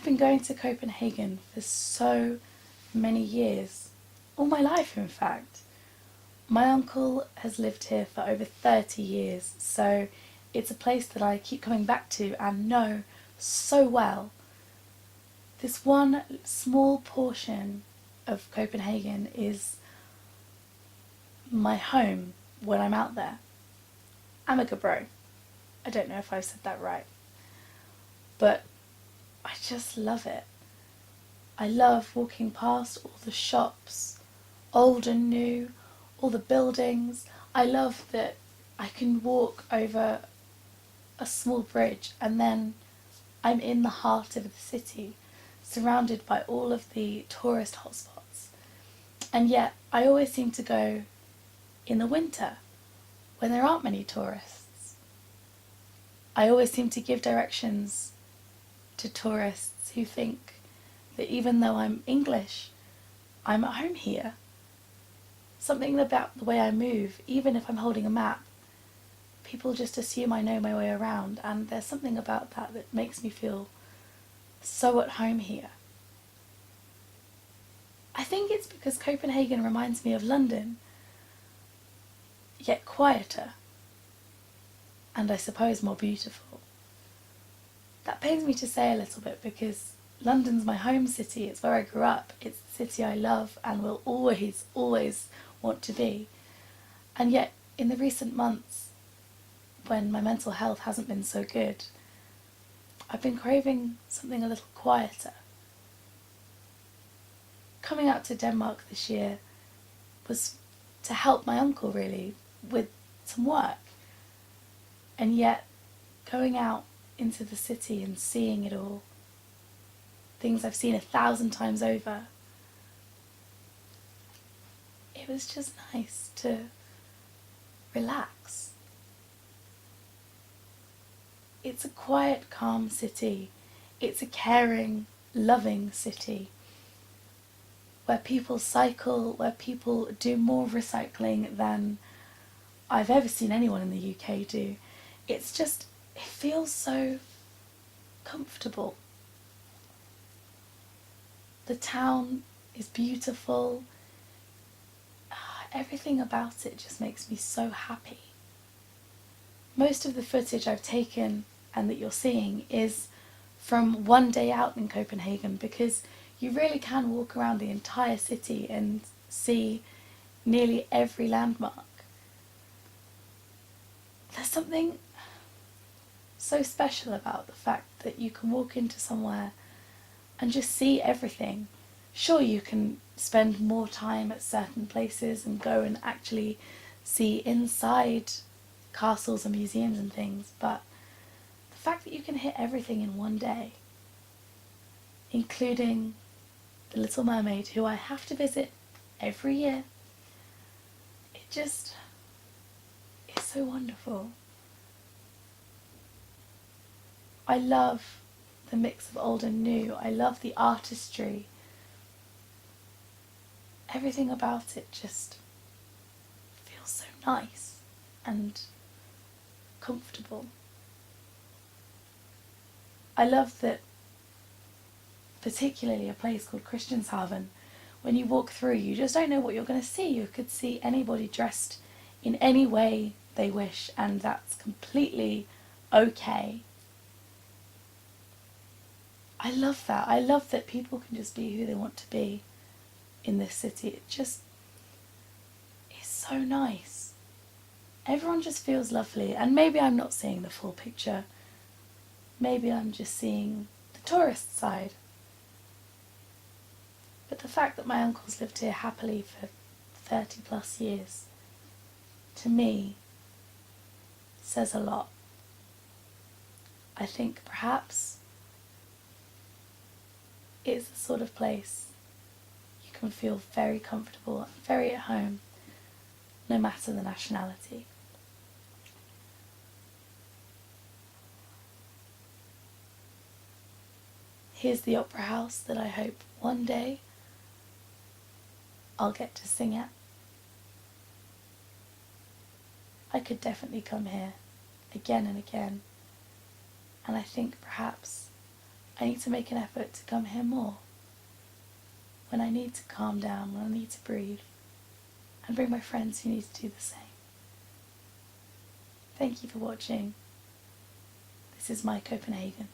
I've been going to Copenhagen for so many years, all my life in fact. My uncle has lived here for over 30 years, so it's a place that I keep coming back to and know so well. This one small portion of Copenhagen is my home when I'm out there. Amicabro. I don't know if I've said that right. But I just love it. I love walking past all the shops, old and new, all the buildings. I love that I can walk over a small bridge and then I'm in the heart of the city, surrounded by all of the tourist hotspots. And yet I always seem to go in the winter when there aren't many tourists. I always seem to give directions to tourists who think that even though I'm English, I'm at home here. Something about the way I move, even if I'm holding a map, people just assume I know my way around, and there's something about that that makes me feel so at home here. I think it's because Copenhagen reminds me of London, yet quieter, and I suppose more beautiful. That pains me to say a little bit because London's my home city, it's where I grew up, it's the city I love and will always, always want to be. And yet, in the recent months, when my mental health hasn't been so good, I've been craving something a little quieter. Coming out to Denmark this year was to help my uncle really with some work. And yet, going out into the city and seeing it all, things I've seen 1,000 times over, it was just nice to relax. It's a quiet, calm city. It's a caring, loving city where people cycle, where people do more recycling than I've ever seen anyone in the UK do. It's just, it feels so comfortable. The town is beautiful. Everything about it just makes me so happy. Most of the footage I've taken and that you're seeing is from one day out in Copenhagen, because you really can walk around the entire city and see nearly every landmark. There's something so special about the fact that you can walk into somewhere and just see everything. Sure, you can spend more time at certain places and go and actually see inside castles and museums and things, but the fact that you can hit everything in one day, including the Little Mermaid, who I have to visit every year, it just is so wonderful. I love the mix of old and new. I love the artistry. Everything about it just feels so nice and comfortable. I love that, particularly a place called Christianshavn, when you walk through, you just don't know what you're going to see. You could see anybody dressed in any way they wish, and that's completely okay. I love that. I love that people can just be who they want to be in this city. It just is so nice. Everyone just feels lovely, and maybe I'm not seeing the full picture. Maybe I'm just seeing the tourist side. But the fact that my uncle's lived here happily for 30 plus years, to me, says a lot. I think perhaps it's the sort of place you can feel very comfortable and very at home, no matter the nationality. Here's the opera house that I hope one day I'll get to sing at. I could definitely come here again and again, and I think perhaps I need to make an effort to come here more. When I need to calm down, when I need to breathe, and bring my friends who need to do the same. Thank you for watching. This is my Copenhagen.